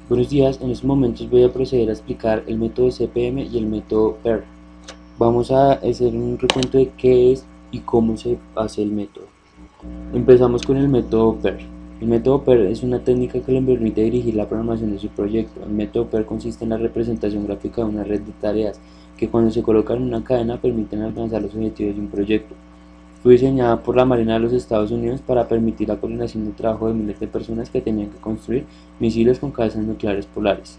Buenos días, en estos momentos voy a proceder a explicar el método CPM y el método PER. Vamos a hacer un recuento de qué es y cómo se hace el método. Empezamos con el método PER. El método PER es una técnica que le permite dirigir la programación de su proyecto. El método PER consiste en la representación gráfica de una red de tareas que cuando se colocan en una cadena permiten alcanzar los objetivos de un proyecto. Fue diseñada por la Marina de los Estados Unidos para permitir la coordinación de trabajo de miles de personas que tenían que construir misiles con cabezas nucleares polares.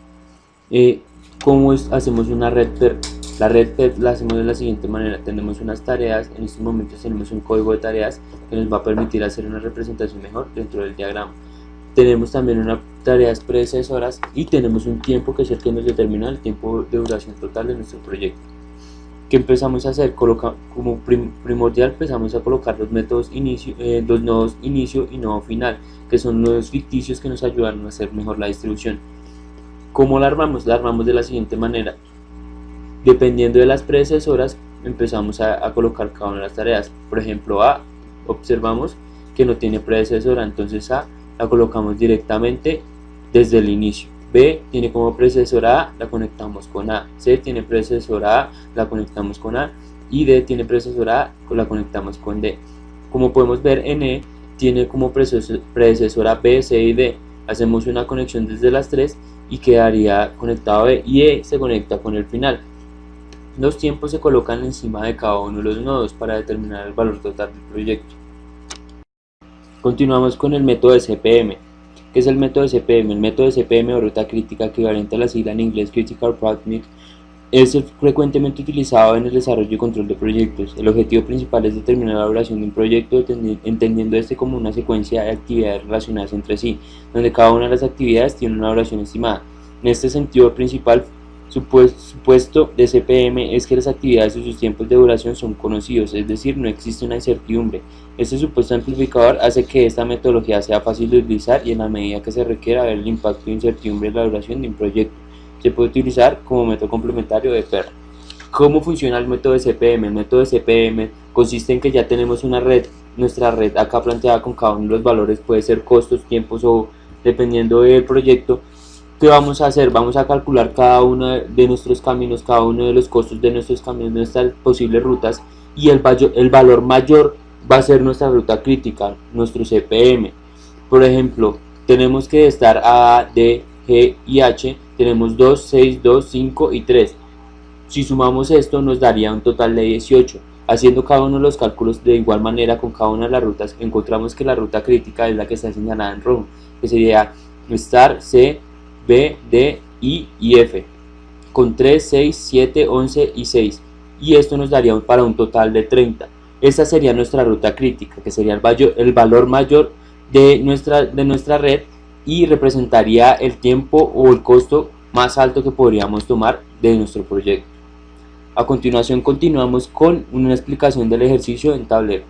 ¿Cómo hacemos una red PER? La red PER la hacemos de la siguiente manera: tenemos unas tareas, en estos momentos tenemos un código de tareas que nos va a permitir hacer una representación mejor dentro del diagrama. Tenemos también unas tareas predecesoras y tenemos un tiempo que es el que nos determina el tiempo de duración total de nuestro proyecto. ¿Qué empezamos a hacer? Como primordial empezamos a colocar los métodos los nodos inicio y nodo final, que son nodos ficticios que nos ayudan a hacer mejor la distribución. ¿Cómo la armamos? La armamos de la siguiente manera: dependiendo de las predecesoras empezamos a colocar cada una de las tareas. Por ejemplo, A, observamos que no tiene predecesora, entonces A la colocamos directamente desde el inicio. B tiene como predecesora A, la conectamos con A. C tiene predecesora A, la conectamos con A. Y D tiene predecesora A, la conectamos con D. Como podemos ver, en E tiene como predecesora B, C y D. Hacemos una conexión desde las tres y quedaría conectado a B, y E se conecta con el final. Los tiempos se colocan encima de cada uno de los nodos para determinar el valor total del proyecto. Continuamos con el método de CPM. ¿Qué es el método de CPM? El método de CPM, o ruta crítica, equivalente a la sigla en inglés Critical Path Method, es frecuentemente utilizado en el desarrollo y control de proyectos. El objetivo principal es determinar la duración de un proyecto, entendiendo este como una secuencia de actividades relacionadas entre sí, donde cada una de las actividades tiene una duración estimada. En este sentido, el principal supuesto de CPM es que las actividades y sus tiempos de duración son conocidos, es decir, no existe una incertidumbre. Este supuesto amplificador hace que esta metodología sea fácil de utilizar, y en la medida que se requiera ver el impacto de incertidumbre en la duración de un proyecto, se puede utilizar como método complementario de PER. ¿Cómo funciona el método de CPM? El método de CPM consiste en que ya tenemos una red, nuestra red acá planteada con cada uno de los valores, puede ser costos, tiempos o dependiendo del proyecto. ¿Qué vamos a hacer? Vamos a calcular cada uno de nuestros caminos, cada uno de los costos de nuestros caminos, de nuestras posibles rutas, y el valor mayor va a ser nuestra ruta crítica, nuestro CPM. Por ejemplo, tenemos que estar A, D, G y H, tenemos 2, 6, 2, 5 y 3. Si sumamos esto nos daría un total de 18. Haciendo cada uno de los cálculos de igual manera con cada una de las rutas, encontramos que la ruta crítica es la que está señalada en rojo, que sería estar C, B, D, I y F, con 3, 6, 7, 11 y 6, y esto nos daría para un total de 30. Esta sería nuestra ruta crítica, que sería el valor mayor de nuestra red, y representaría el tiempo o el costo más alto que podríamos tomar de nuestro proyecto. A continuación continuamos con una explicación del ejercicio en tablero.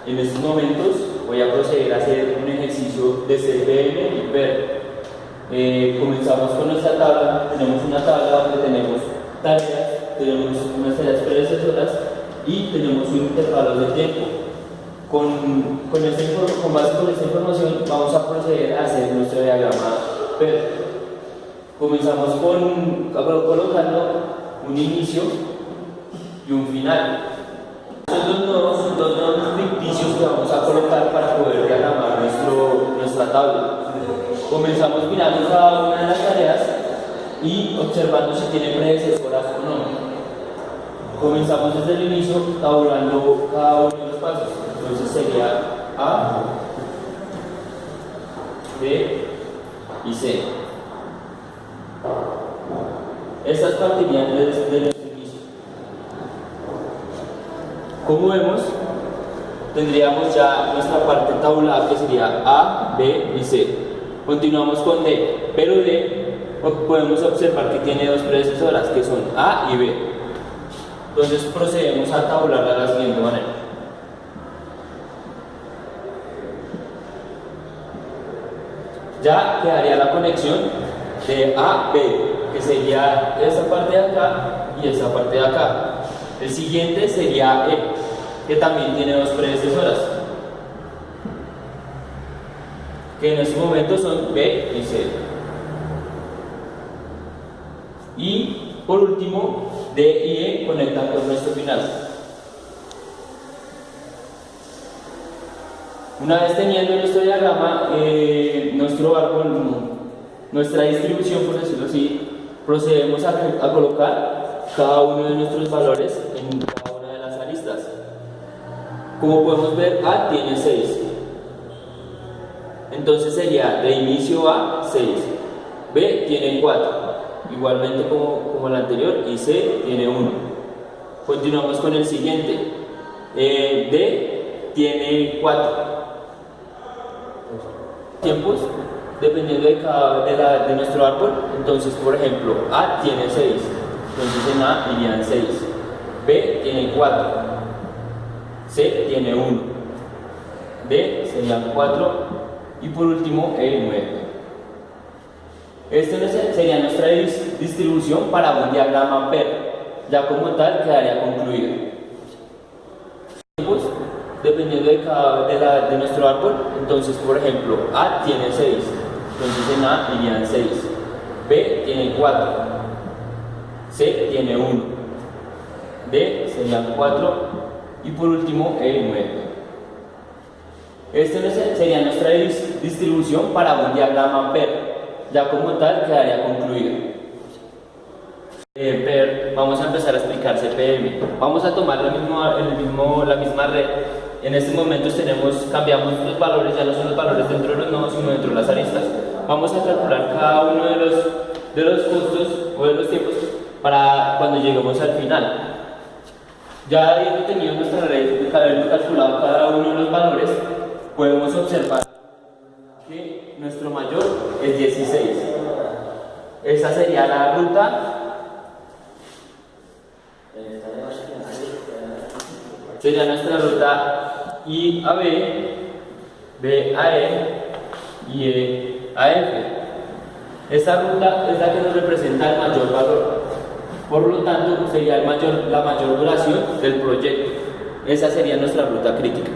En estos momentos voy a proceder a hacer un ejercicio de CPM y PER. Comenzamos con nuestra tabla. Tenemos una tabla donde tenemos tareas, tenemos unas tareas predecesoras y tenemos un intervalo de tiempo. Con base en esta información vamos a proceder a hacer nuestro diagrama PER. Comenzamos colocando un inicio y un final. Estos son dos nodos ficticios que vamos a colocar para poder diagramar nuestra tabla. Comenzamos mirando cada una de las tareas y observando si tiene predecesoras o no. Comenzamos desde el inicio tabulando cada uno de los pasos. Entonces sería A, B y C. Estas partirían desde nuestro inicio. Como vemos, tendríamos ya nuestra parte tabulada, que sería A, B y C. Continuamos con D, pero D podemos observar que tiene dos predecesoras, que son A y B. Entonces procedemos a tabularla de la siguiente manera. Ya quedaría la conexión de A, B, que sería esta parte de acá y esta parte de acá. El siguiente sería E, que también tiene dos predecesoras, que en este momento son B y C. Y por último, D y E conectan con nuestro final. Una vez teniendo nuestro diagrama, nuestro árbol, nuestra distribución, por decirlo así, procedemos a colocar cada uno de nuestros valores en cada una de las aristas. Como podemos ver, A tiene 6. Entonces sería de inicio A, 6. B tiene 4, igualmente como el anterior, y C tiene 1. Continuamos con el siguiente. D tiene 4. Tiempos dependiendo de nuestro árbol. Entonces, por ejemplo, A tiene 6, entonces en A irían 6. B tiene 4, C tiene 1, D serían 4 y por último E 9. Esta sería nuestra distribución para un diagrama PER. Ya como tal quedaría concluido. Dependiendo de nuestro árbol, entonces por ejemplo A tiene 6, entonces en A irían 6, B tiene 4, C tiene 1, D serían 4 y por último E 9. Esta sería nuestra distribución para un diagrama PER. Ya como tal quedaría concluido. PER, vamos a empezar a explicar CPM. Vamos a tomar la misma red. En este momento cambiamos los valores, ya no son los valores dentro de los nodos, sino dentro de las aristas. Vamos a calcular cada uno de los costos o de los tiempos para cuando lleguemos al final. Ya habiendo tenido nuestra red, habiendo calculado cada uno de los valores, podemos observar que nuestro mayor es 16. Esa sería la ruta. Sería nuestra ruta I a B, B a E y E a F. Esta ruta es la que nos representa el mayor valor. Por lo tanto, sería la mayor duración del proyecto. Esa sería nuestra ruta crítica.